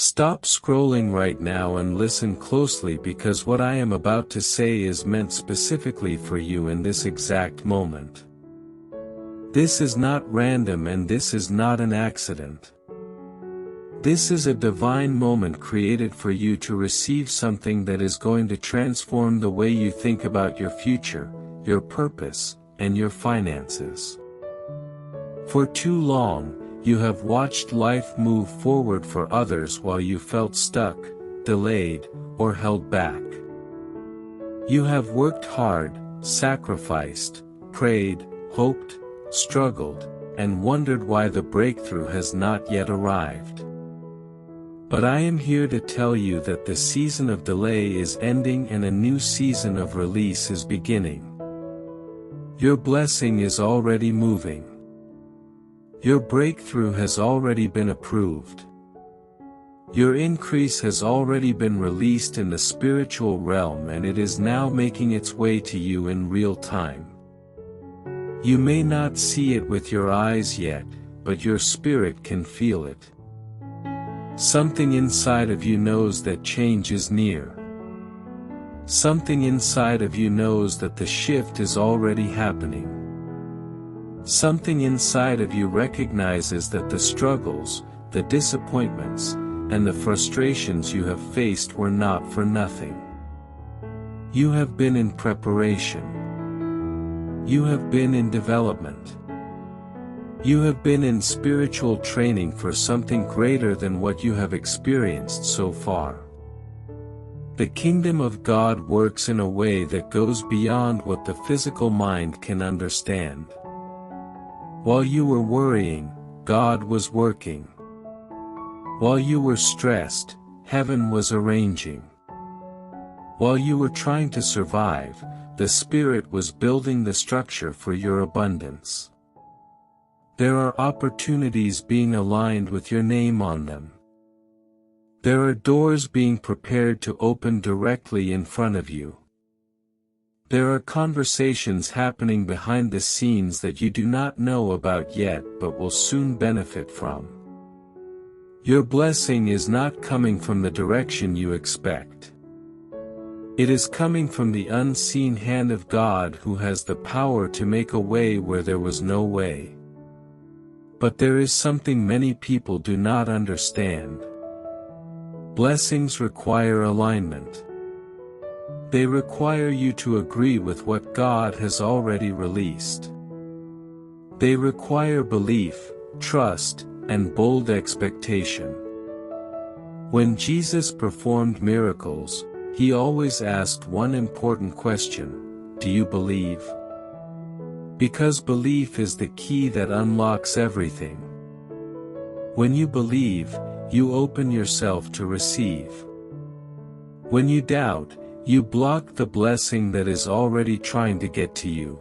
Stop scrolling right now and listen closely, because what I am about to say is meant specifically for you in this exact moment. This is not random, and this is not an accident. This is a divine moment created for you to receive something that is going to transform the way you think about your future, your purpose, and your finances. For too long, you have watched life move forward for others while you felt stuck, delayed, or held back. You have worked hard, sacrificed, prayed, hoped, struggled, and wondered why the breakthrough has not yet arrived. But I am here to tell you that the season of delay is ending and a new season of release is beginning. Your blessing is already moving. Your breakthrough has already been approved. Your increase has already been released in the spiritual realm, and it is now making its way to you in real time. You may not see it with your eyes yet, but your spirit can feel it. Something inside of you knows that change is near. Something inside of you knows that the shift is already happening. Something inside of you recognizes that the struggles, the disappointments, and the frustrations you have faced were not for nothing. You have been in preparation. You have been in development. You have been in spiritual training for something greater than what you have experienced so far. The kingdom of God works in a way that goes beyond what the physical mind can understand. While you were worrying, God was working. While you were stressed, heaven was arranging. While you were trying to survive, the Spirit was building the structure for your abundance. There are opportunities being aligned with your name on them. There are doors being prepared to open directly in front of you. There are conversations happening behind the scenes that you do not know about yet but will soon benefit from. Your blessing is not coming from the direction you expect. It is coming from the unseen hand of God, who has the power to make a way where there was no way. But there is something many people do not understand. Blessings require alignment. They require you to agree with what God has already released. They require belief, trust, and bold expectation. When Jesus performed miracles, he always asked one important question: do you believe? Because belief is the key that unlocks everything. When you believe, you open yourself to receive. When you doubt, you block the blessing that is already trying to get to you.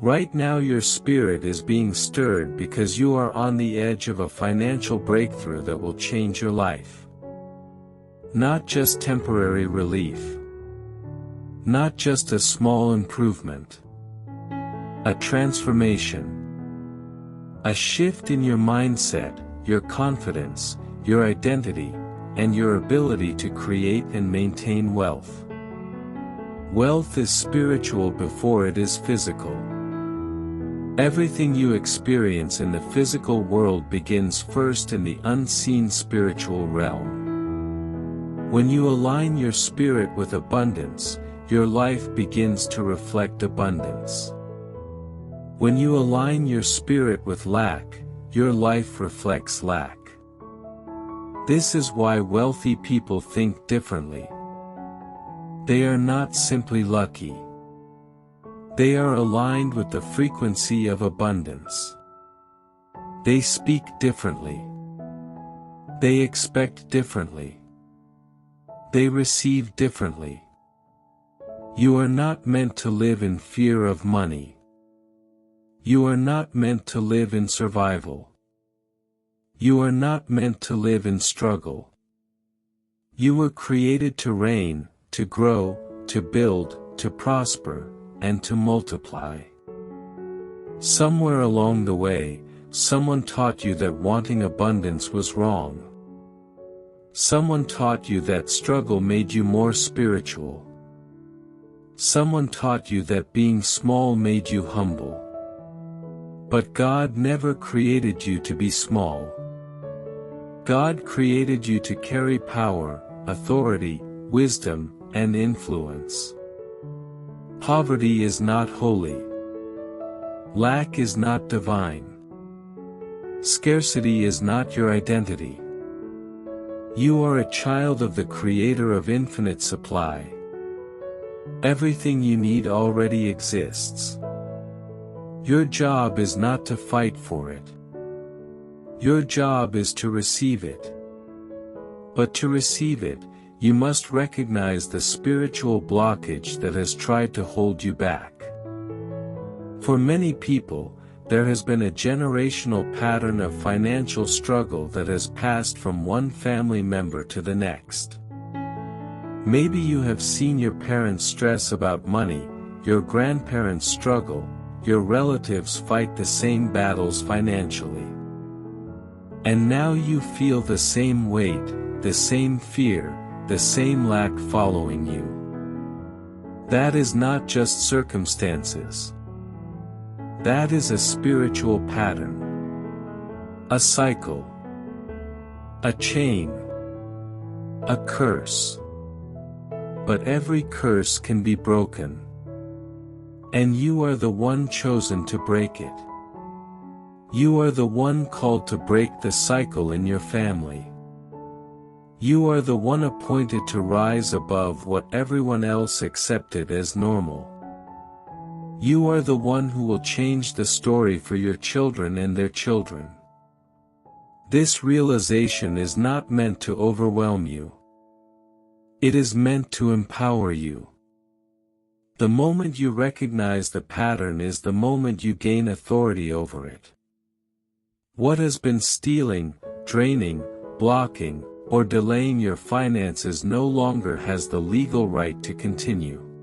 Right now your spirit is being stirred because you are on the edge of a financial breakthrough that will change your life. Not just temporary relief. Not just a small improvement. A transformation. A shift in your mindset, your confidence, your identity, and your ability to create and maintain wealth. Wealth is spiritual before it is physical. Everything you experience in the physical world begins first in the unseen spiritual realm. When you align your spirit with abundance, your life begins to reflect abundance. When you align your spirit with lack, your life reflects lack. This is why wealthy people think differently. They are not simply lucky. They are aligned with the frequency of abundance. They speak differently. They expect differently. They receive differently. You are not meant to live in fear of money. You are not meant to live in survival. You are not meant to live in struggle. You were created to reign, to grow, to build, to prosper, and to multiply. Somewhere along the way, someone taught you that wanting abundance was wrong. Someone taught you that struggle made you more spiritual. Someone taught you that being small made you humble. But God never created you to be small. God created you to carry power, authority, wisdom, and influence. Poverty is not holy. Lack is not divine. Scarcity is not your identity. You are a child of the Creator of infinite supply. Everything you need already exists. Your job is not to fight for it. Your job is to receive it. But to receive it, you must recognize the spiritual blockage that has tried to hold you back. For many people, there has been a generational pattern of financial struggle that has passed from one family member to the next. Maybe you have seen your parents stress about money, your grandparents struggle, your relatives fight the same battles financially. And now you feel the same weight, the same fear, the same lack following you. That is not just circumstances. That is a spiritual pattern. A cycle. A chain. A curse. But every curse can be broken. And you are the one chosen to break it. You are the one called to break the cycle in your family. You are the one appointed to rise above what everyone else accepted as normal. You are the one who will change the story for your children and their children. This realization is not meant to overwhelm you. It is meant to empower you. The moment you recognize the pattern is the moment you gain authority over it. What has been stealing, draining, blocking, or delaying your finances no longer has the legal right to continue.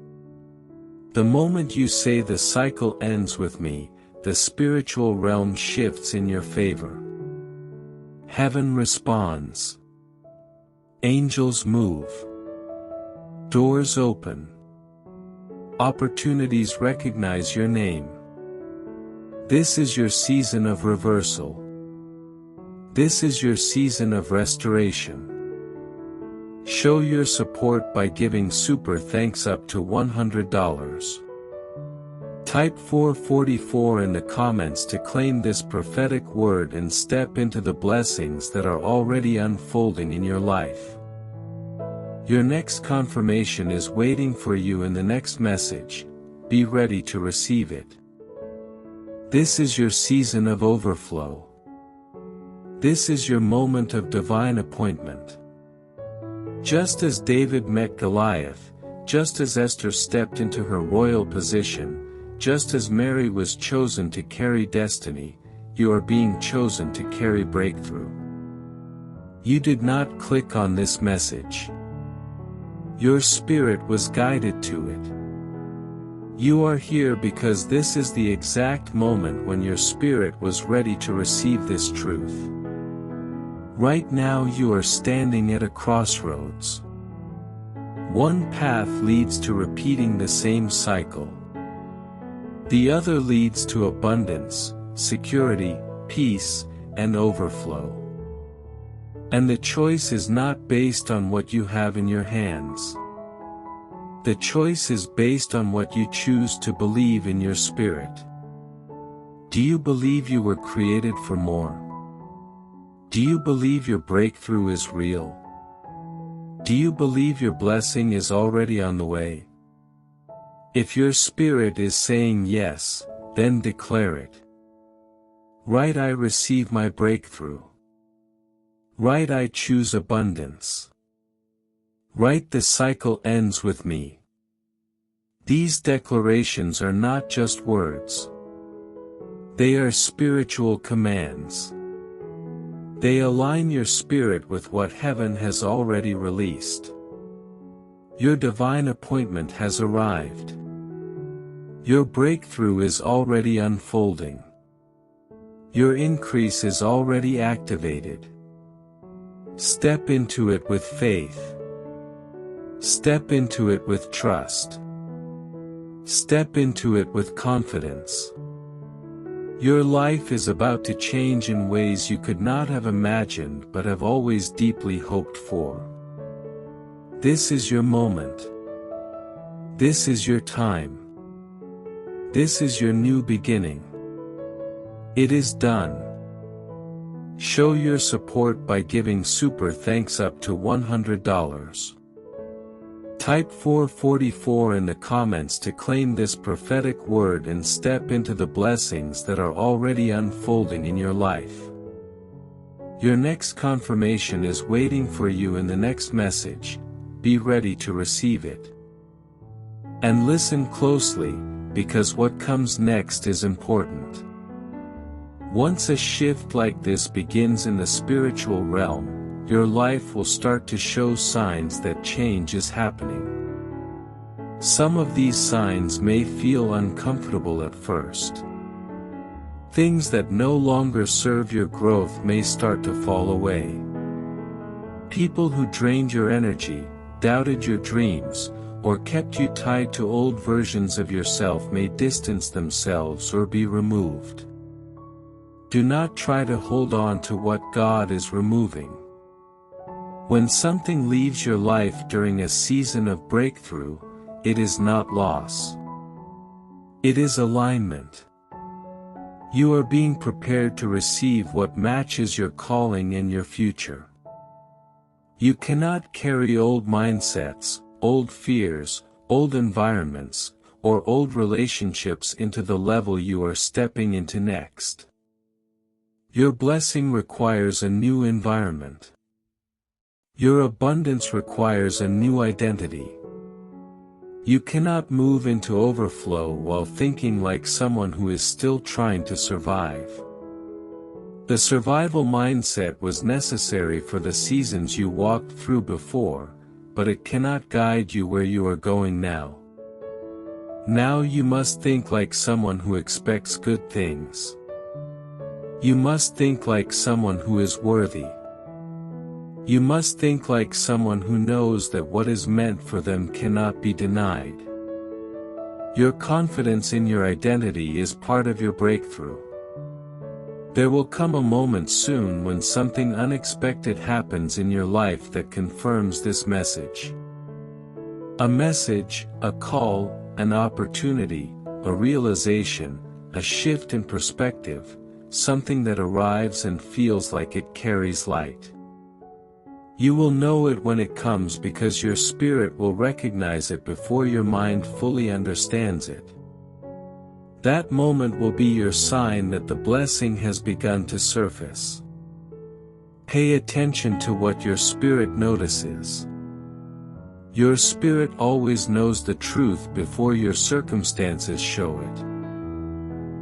The moment you say the cycle ends with me, the spiritual realm shifts in your favor. Heaven responds. Angels move. Doors open. Opportunities recognize your name. This is your season of reversal. This is your season of restoration. Show your support by giving super thanks up to $100. Type 444 in the comments to claim this prophetic word and step into the blessings that are already unfolding in your life. Your next confirmation is waiting for you in the next message. Be ready to receive it. This is your season of overflow. This is your moment of divine appointment. Just as David met Goliath, just as Esther stepped into her royal position, just as Mary was chosen to carry destiny, you are being chosen to carry breakthrough. You did not click on this message. Your spirit was guided to it. You are here because this is the exact moment when your spirit was ready to receive this truth. Right now you are standing at a crossroads. One path leads to repeating the same cycle. The other leads to abundance, security, peace, and overflow. And the choice is not based on what you have in your hands. The choice is based on what you choose to believe in your spirit. Do you believe you were created for more? Do you believe your breakthrough is real? Do you believe your blessing is already on the way? If your spirit is saying yes, then declare it. Right, I receive my breakthrough. Right, I choose abundance. Right, the cycle ends with me. These declarations are not just words. They are spiritual commands. They align your spirit with what heaven has already released. Your divine appointment has arrived. Your breakthrough is already unfolding. Your increase is already activated. Step into it with faith. Step into it with trust. Step into it with confidence. Your life is about to change in ways you could not have imagined but have always deeply hoped for. This is your moment. This is your time. This is your new beginning. It is done. Show your support by giving super thanks up to $100. Type 444 in the comments to claim this prophetic word and step into the blessings that are already unfolding in your life. Your next confirmation is waiting for you in the next message. Be ready to receive it. And listen closely, because what comes next is important. Once a shift like this begins in the spiritual realm, your life will start to show signs that change is happening. Some of these signs may feel uncomfortable at first. Things that no longer serve your growth may start to fall away. People who drained your energy, doubted your dreams, or kept you tied to old versions of yourself may distance themselves or be removed. Do not try to hold on to what God is removing. When something leaves your life during a season of breakthrough, it is not loss. It is alignment. You are being prepared to receive what matches your calling and your future. You cannot carry old mindsets, old fears, old environments, or old relationships into the level you are stepping into next. Your blessing requires a new environment. Your abundance requires a new identity. You cannot move into overflow while thinking like someone who is still trying to survive. The survival mindset was necessary for the seasons you walked through before, but it cannot guide you where you are going now. Now you must think like someone who expects good things. You must think like someone who is worthy. You must think like someone who knows that what is meant for them cannot be denied. Your confidence in your identity is part of your breakthrough. There will come a moment soon when something unexpected happens in your life that confirms this message. A message, a call, an opportunity, a realization, a shift in perspective, something that arrives and feels like it carries light. You will know it when it comes because your spirit will recognize it before your mind fully understands it. That moment will be your sign that the blessing has begun to surface. Pay attention to what your spirit notices. Your spirit always knows the truth before your circumstances show it.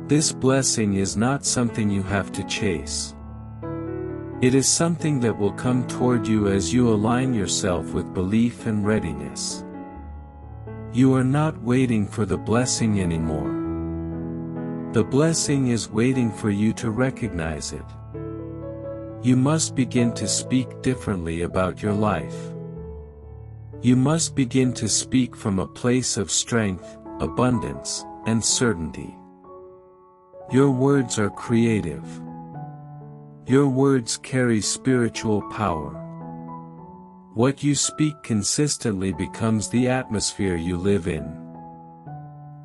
This blessing is not something you have to chase. It is something that will come toward you as you align yourself with belief and readiness. You are not waiting for the blessing anymore. The blessing is waiting for you to recognize it. You must begin to speak differently about your life. You must begin to speak from a place of strength, abundance, and certainty. Your words are creative. Your words carry spiritual power. What you speak consistently becomes the atmosphere you live in.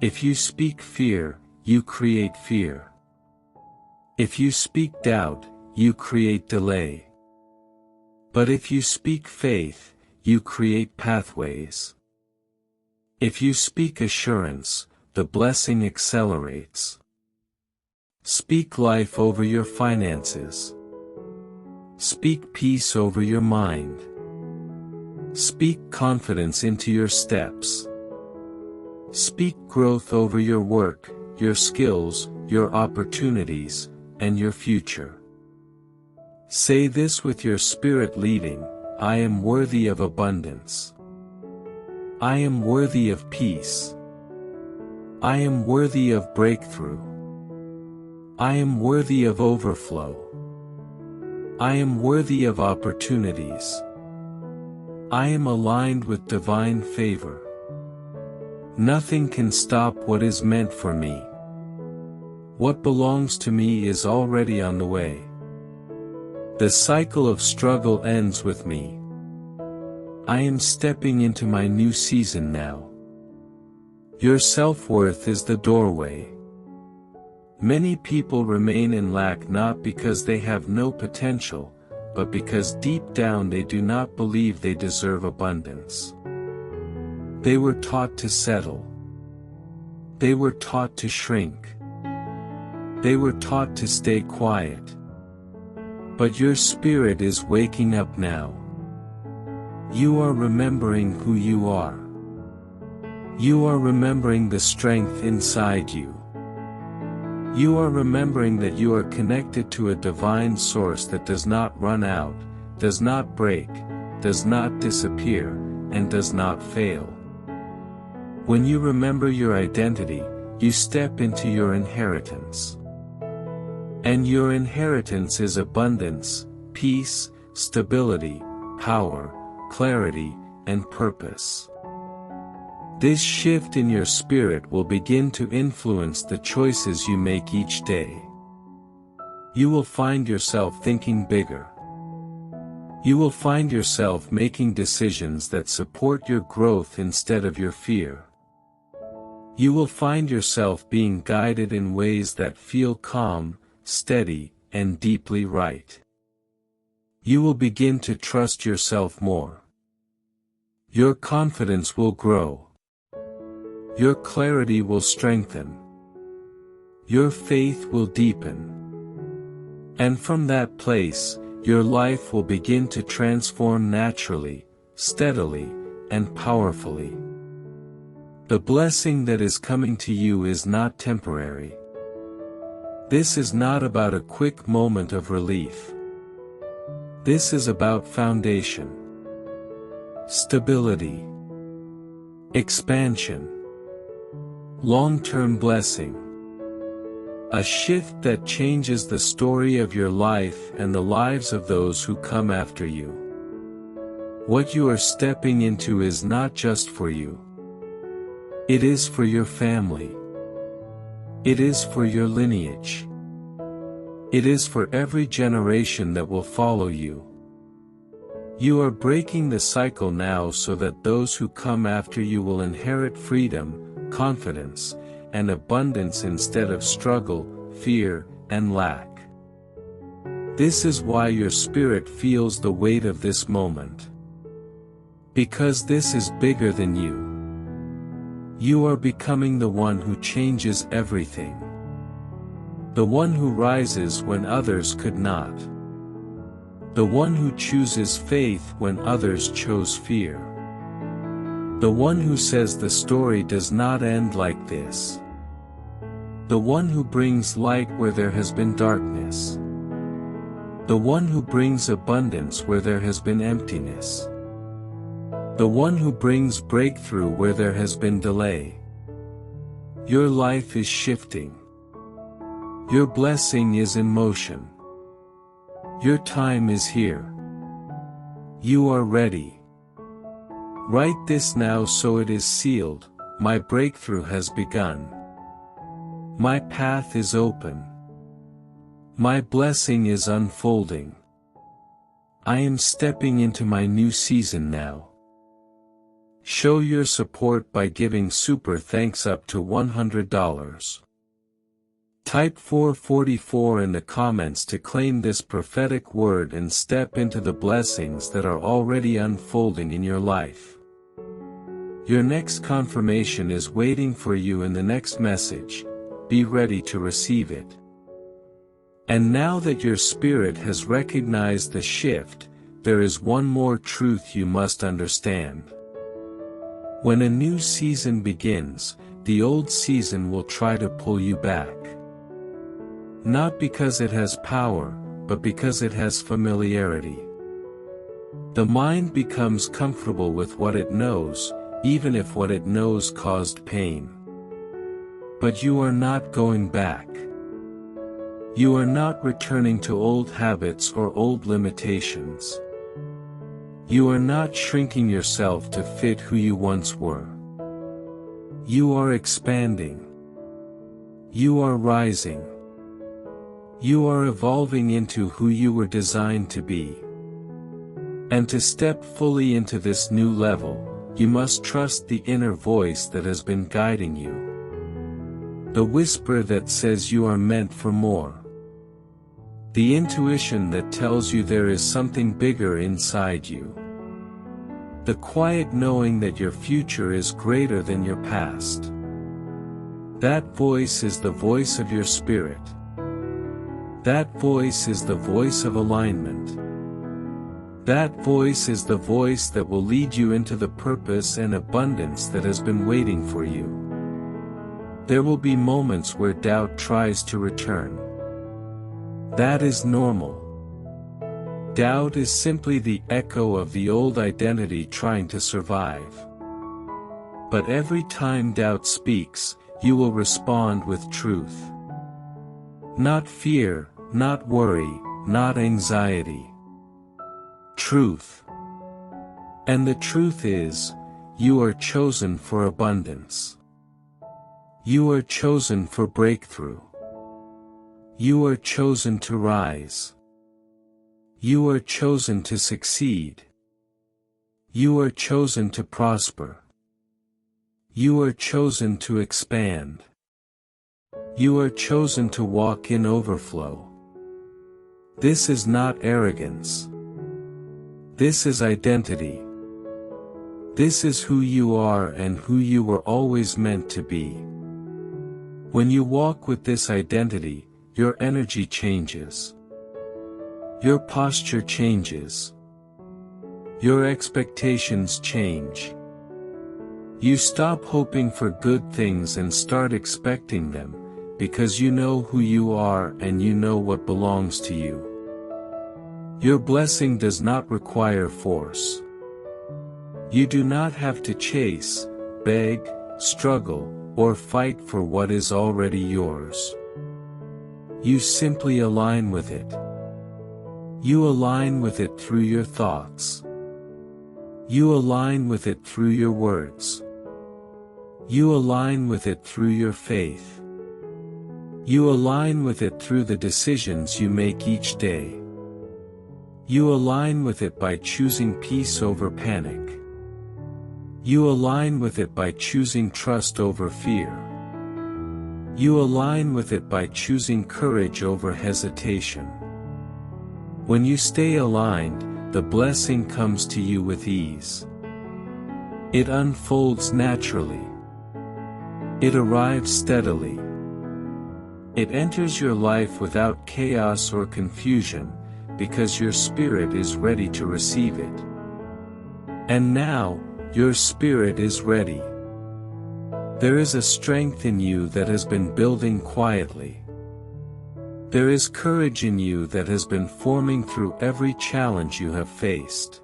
If you speak fear, you create fear. If you speak doubt, you create delay. But if you speak faith, you create pathways. If you speak assurance, the blessing accelerates. Speak life over your finances. Speak peace over your mind. Speak confidence into your steps. Speak growth over your work, your skills, your opportunities, and your future. Say this with your spirit leading: I am worthy of abundance. I am worthy of peace. I am worthy of breakthrough. I am worthy of overflow. I am worthy of opportunities. I am aligned with divine favor. Nothing can stop what is meant for me. What belongs to me is already on the way. The cycle of struggle ends with me. I am stepping into my new season now. Your self-worth is the doorway. Many people remain in lack not because they have no potential, but because deep down they do not believe they deserve abundance. They were taught to settle. They were taught to shrink. They were taught to stay quiet. But your spirit is waking up now. You are remembering who you are. You are remembering the strength inside you. You are remembering that you are connected to a divine source that does not run out, does not break, does not disappear, and does not fail. When you remember your identity, you step into your inheritance. And your inheritance is abundance, peace, stability, power, clarity, and purpose. This shift in your spirit will begin to influence the choices you make each day. You will find yourself thinking bigger. You will find yourself making decisions that support your growth instead of your fear. You will find yourself being guided in ways that feel calm, steady, and deeply right. You will begin to trust yourself more. Your confidence will grow. Your clarity will strengthen. Your faith will deepen. And from that place, your life will begin to transform naturally, steadily, and powerfully. The blessing that is coming to you is not temporary. This is not about a quick moment of relief. This is about foundation, stability, expansion, long-term blessing. A shift that changes the story of your life and the lives of those who come after you. What you are stepping into is not just for you. It is for your family. It is for your lineage. It is for every generation that will follow you. You are breaking the cycle now so that those who come after you will inherit freedom, confidence, and abundance instead of struggle, fear, and lack. This is why your spirit feels the weight of this moment. Because this is bigger than you. You are becoming the one who changes everything. The one who rises when others could not. The one who chooses faith when others chose fear. The one who says the story does not end like this. The one who brings light where there has been darkness. The one who brings abundance where there has been emptiness. The one who brings breakthrough where there has been delay. Your life is shifting. Your blessing is in motion. Your time is here. You are ready. Write this now so it is sealed. My breakthrough has begun. My path is open. My blessing is unfolding. I am stepping into my new season now. Show your support by giving super thanks up to $100. Type 444 in the comments to claim this prophetic word and step into the blessings that are already unfolding in your life. Your next confirmation is waiting for you in the next message. Be ready to receive it. And now that your spirit has recognized the shift, there is one more truth you must understand. When a new season begins, the old season will try to pull you back. Not because it has power, but because it has familiarity. The mind becomes comfortable with what it knows, even if what it knows caused pain. But you are not going back. You are not returning to old habits or old limitations. You are not shrinking yourself to fit who you once were. You are expanding. You are rising. You are evolving into who you were designed to be. And to step fully into this new level, you must trust the inner voice that has been guiding you. The whisper that says you are meant for more. The intuition that tells you there is something bigger inside you. The quiet knowing that your future is greater than your past. That voice is the voice of your spirit. That voice is the voice of alignment. That voice is the voice that will lead you into the purpose and abundance that has been waiting for you. There will be moments where doubt tries to return. That is normal. Doubt is simply the echo of the old identity trying to survive. But every time doubt speaks, you will respond with truth. Not fear, not worry, not anxiety. Truth. And the truth is, you are chosen for abundance. You are chosen for breakthrough. You are chosen to rise. You are chosen to succeed. You are chosen to prosper. You are chosen to expand. You are chosen to walk in overflow. This is not arrogance. This is identity. This is who you are and who you were always meant to be. When you walk with this identity, your energy changes. Your posture changes. Your expectations change. You stop hoping for good things and start expecting them, because you know who you are and you know what belongs to you. Your blessing does not require force. You do not have to chase, beg, struggle, or fight for what is already yours. You simply align with it. You align with it through your thoughts. You align with it through your words. You align with it through your faith. You align with it through the decisions you make each day. You align with it by choosing peace over panic. You align with it by choosing trust over fear. You align with it by choosing courage over hesitation. When you stay aligned, the blessing comes to you with ease. It unfolds naturally. It arrives steadily. It enters your life without chaos or confusion, because your spirit is ready to receive it. And now, your spirit is ready. There is a strength in you that has been building quietly. There is courage in you that has been forming through every challenge you have faced.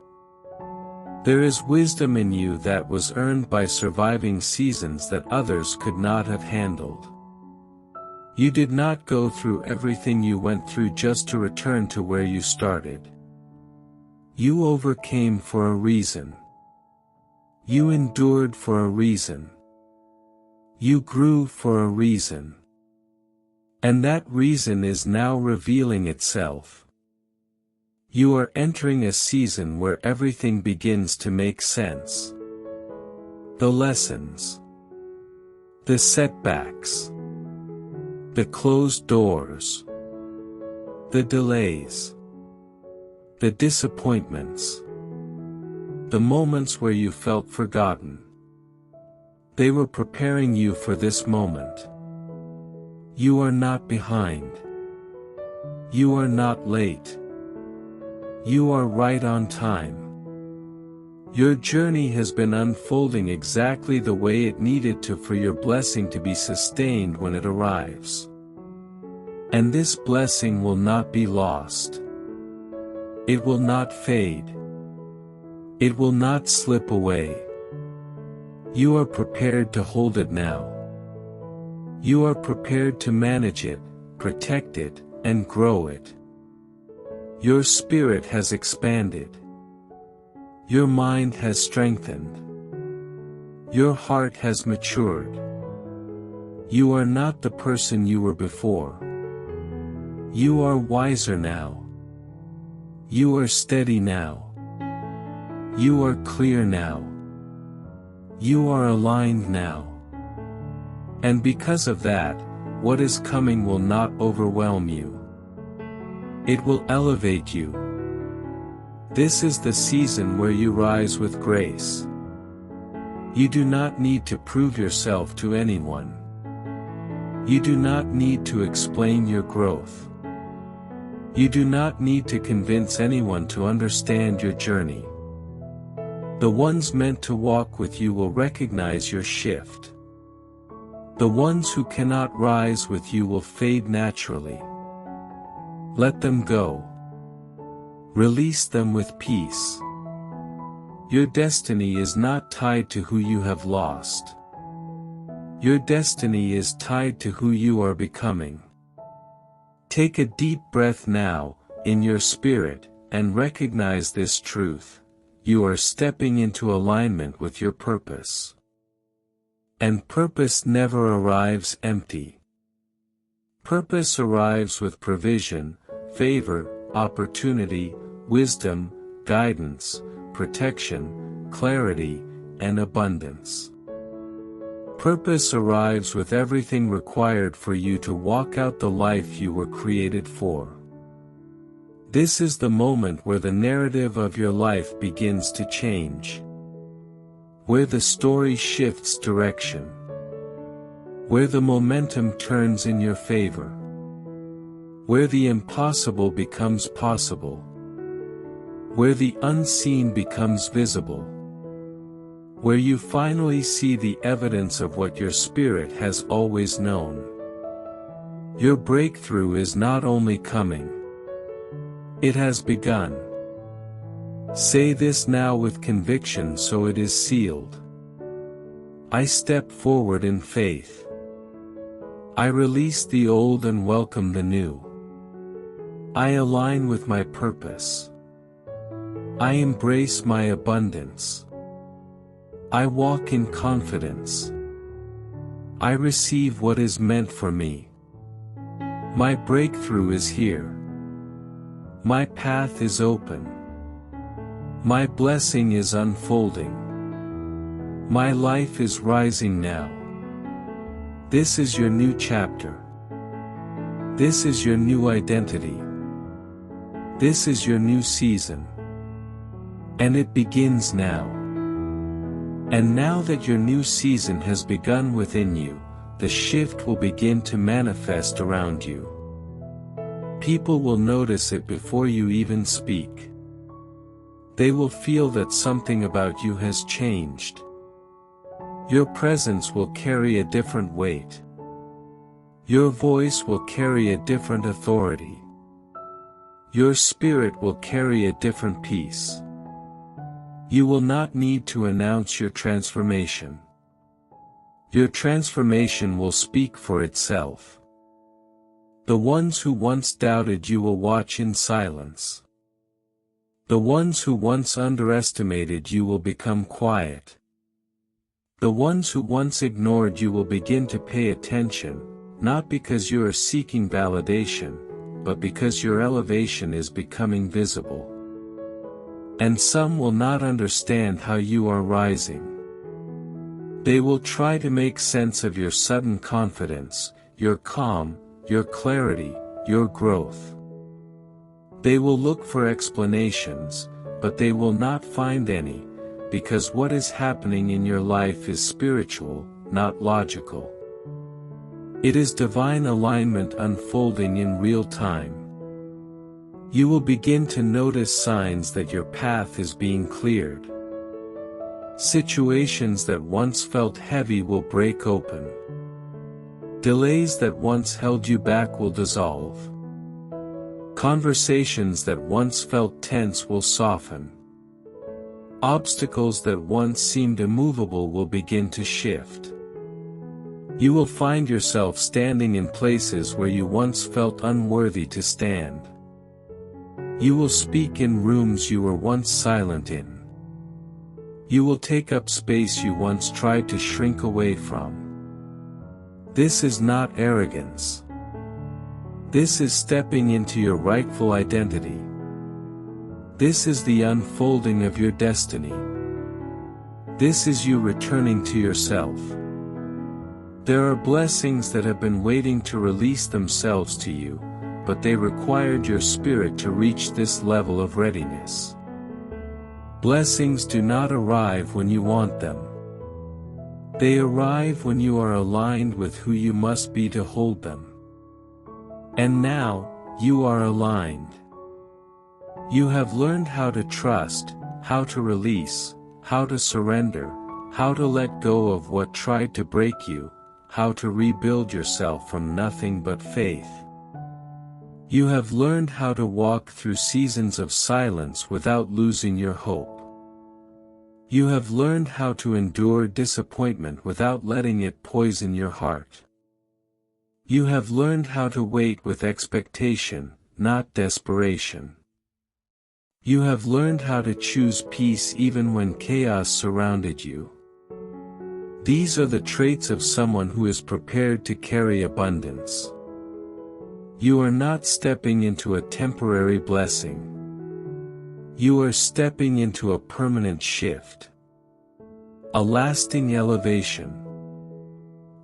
There is wisdom in you that was earned by surviving seasons that others could not have handled. You did not go through everything you went through just to return to where you started. You overcame for a reason. You endured for a reason. You grew for a reason. And that reason is now revealing itself. You are entering a season where everything begins to make sense. The lessons. The setbacks. The closed doors. The delays. The disappointments. The moments where you felt forgotten. They were preparing you for this moment. You are not behind. You are not late. You are right on time. Your journey has been unfolding exactly the way it needed to for your blessing to be sustained when it arrives. And this blessing will not be lost. It will not fade. It will not slip away. You are prepared to hold it now. You are prepared to manage it, protect it, and grow it. Your spirit has expanded. Your mind has strengthened. Your heart has matured. You are not the person you were before. You are wiser now. You are steady now. You are clear now. You are aligned now. And because of that, what is coming will not overwhelm you. It will elevate you. This is the season where you rise with grace. You do not need to prove yourself to anyone. You do not need to explain your growth. You do not need to convince anyone to understand your journey. The ones meant to walk with you will recognize your shift. The ones who cannot rise with you will fade naturally. Let them go. Release them with peace. Your destiny is not tied to who you have lost. Your destiny is tied to who you are becoming. Take a deep breath now, in your spirit, and recognize this truth. You are stepping into alignment with your purpose. And purpose never arrives empty. Purpose arrives with provision, favor, opportunity, wisdom, guidance, protection, clarity, and abundance. Purpose arrives with everything required for you to walk out the life you were created for. This is the moment where the narrative of your life begins to change. Where the story shifts direction. Where the momentum turns in your favor. Where the impossible becomes possible. Where the unseen becomes visible. Where you finally see the evidence of what your spirit has always known. Your breakthrough is not only coming. It has begun. Say this now with conviction so it is sealed. I step forward in faith. I release the old and welcome the new. I align with my purpose. I embrace my abundance. I walk in confidence. I receive what is meant for me. My breakthrough is here. My path is open. My blessing is unfolding. My life is rising now. This is your new chapter. This is your new identity. This is your new season. And it begins now. And now that your new season has begun within you, the shift will begin to manifest around you. People will notice it before you even speak. They will feel that something about you has changed. Your presence will carry a different weight. Your voice will carry a different authority. Your spirit will carry a different peace. You will not need to announce your transformation. Your transformation will speak for itself. The ones who once doubted you will watch in silence. The ones who once underestimated you will become quiet. The ones who once ignored you will begin to pay attention, not because you are seeking validation, but because your elevation is becoming visible. And some will not understand how you are rising. They will try to make sense of your sudden confidence, your calm, your clarity, your growth. They will look for explanations, but they will not find any, because what is happening in your life is spiritual, not logical. It is divine alignment unfolding in real time. You will begin to notice signs that your path is being cleared. Situations that once felt heavy will break open. Delays that once held you back will dissolve. Conversations that once felt tense will soften. Obstacles that once seemed immovable will begin to shift. You will find yourself standing in places where you once felt unworthy to stand. You will speak in rooms you were once silent in. You will take up space you once tried to shrink away from. This is not arrogance. This is stepping into your rightful identity. This is the unfolding of your destiny. This is you returning to yourself. There are blessings that have been waiting to release themselves to you, but they required your spirit to reach this level of readiness. Blessings do not arrive when you want them. They arrive when you are aligned with who you must be to hold them. And now, you are aligned. You have learned how to trust, how to release, how to surrender, how to let go of what tried to break you, how to rebuild yourself from nothing but faith. You have learned how to walk through seasons of silence without losing your hope. You have learned how to endure disappointment without letting it poison your heart. You have learned how to wait with expectation, not desperation. You have learned how to choose peace even when chaos surrounded you. These are the traits of someone who is prepared to carry abundance. You are not stepping into a temporary blessing. You are stepping into a permanent shift. A lasting elevation.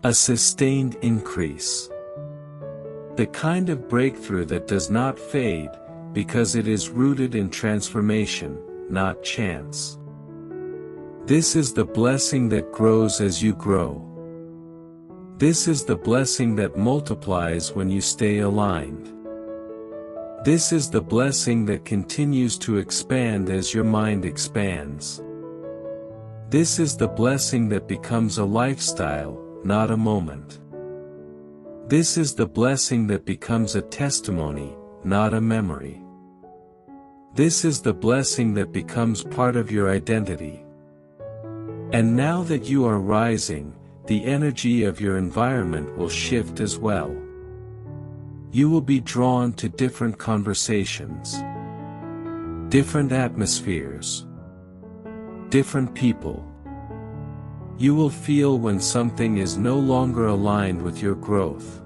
A sustained increase. The kind of breakthrough that does not fade, because it is rooted in transformation, not chance. This is the blessing that grows as you grow. This is the blessing that multiplies when you stay aligned. This is the blessing that continues to expand as your mind expands. This is the blessing that becomes a lifestyle, not a moment. This is the blessing that becomes a testimony, not a memory. This is the blessing that becomes part of your identity. And now that you are rising, the energy of your environment will shift as well. You will be drawn to different conversations, different atmospheres, different people. You will feel when something is no longer aligned with your growth.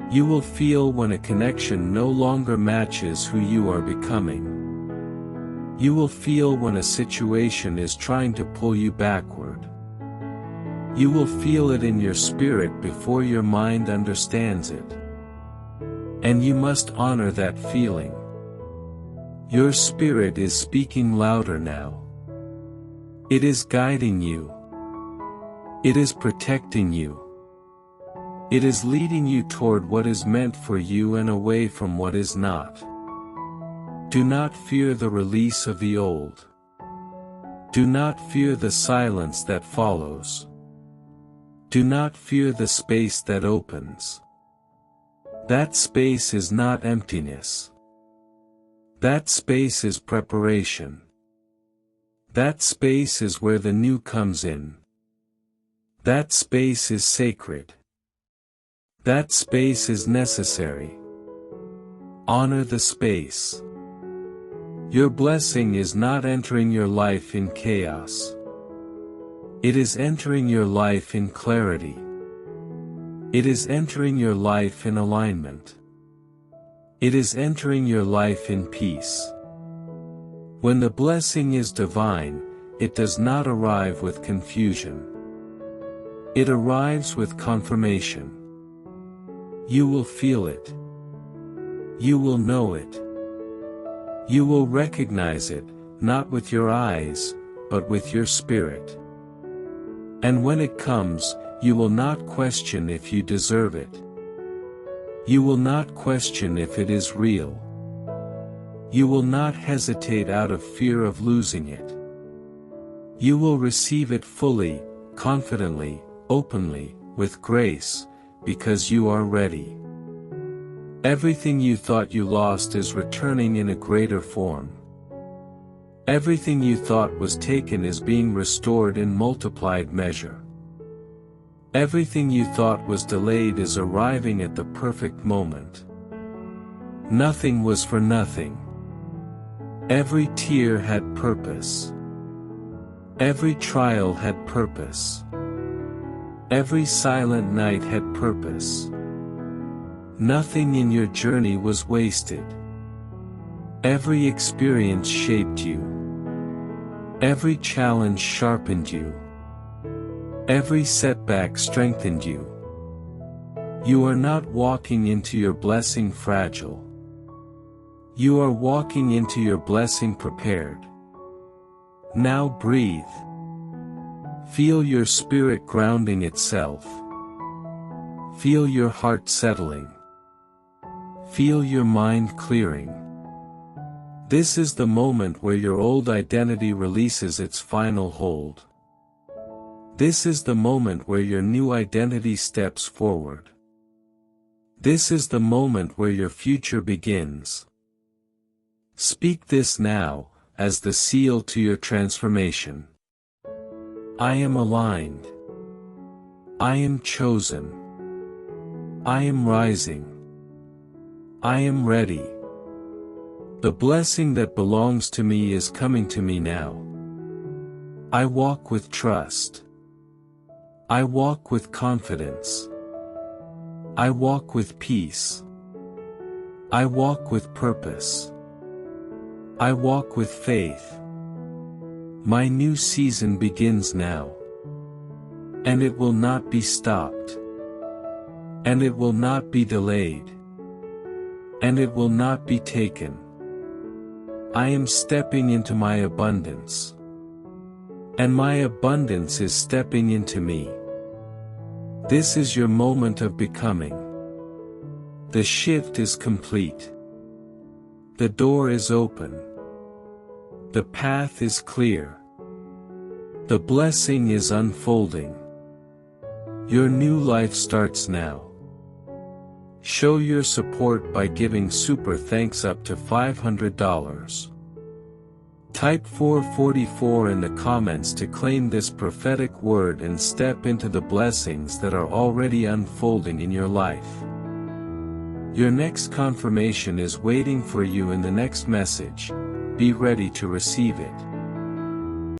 You will feel when a connection no longer matches who you are becoming. You will feel when a situation is trying to pull you backward. You will feel it in your spirit before your mind understands it. And you must honor that feeling. Your spirit is speaking louder now. It is guiding you. It is protecting you. It is leading you toward what is meant for you and away from what is not. Do not fear the release of the old. Do not fear the silence that follows. Do not fear the space that opens. That space is not emptiness. That space is preparation. That space is where the new comes in. That space is sacred. That space is necessary. Honor the space. Your blessing is not entering your life in chaos. It is entering your life in clarity. It is entering your life in alignment. It is entering your life in peace. When the blessing is divine, it does not arrive with confusion. It arrives with confirmation. You will feel it. You will know it. You will recognize it, not with your eyes, but with your spirit. And when it comes, you will not question if you deserve it. You will not question if it is real. You will not hesitate out of fear of losing it. You will receive it fully, confidently, openly, with grace, because you are ready. Everything you thought you lost is returning in a greater form. Everything you thought was taken is being restored in multiplied measure. Everything you thought was delayed is arriving at the perfect moment. Nothing was for nothing. Every tear had purpose. Every trial had purpose. Every silent night had purpose. Nothing in your journey was wasted. Every experience shaped you. Every challenge sharpened you. Every setback strengthened you. You are not walking into your blessing fragile. You are walking into your blessing prepared. Now breathe. Feel your spirit grounding itself. Feel your heart settling. Feel your mind clearing. This is the moment where your old identity releases its final hold. This is the moment where your new identity steps forward. This is the moment where your future begins. Speak this now, as the seal to your transformation. I am aligned. I am chosen. I am rising. I am ready. The blessing that belongs to me is coming to me now. I walk with trust. I walk with confidence. I walk with peace. I walk with purpose. I walk with faith. My new season begins now. And it will not be stopped. And it will not be delayed. And it will not be taken. I am stepping into my abundance. And my abundance is stepping into me. This is your moment of becoming. The shift is complete. The door is open. The path is clear. The blessing is unfolding. Your new life starts now. Show your support by giving super thanks up to $500. Type 444 in the comments to claim this prophetic word and step into the blessings that are already unfolding in your life. Your next confirmation is waiting for you in the next message. Be ready to receive it.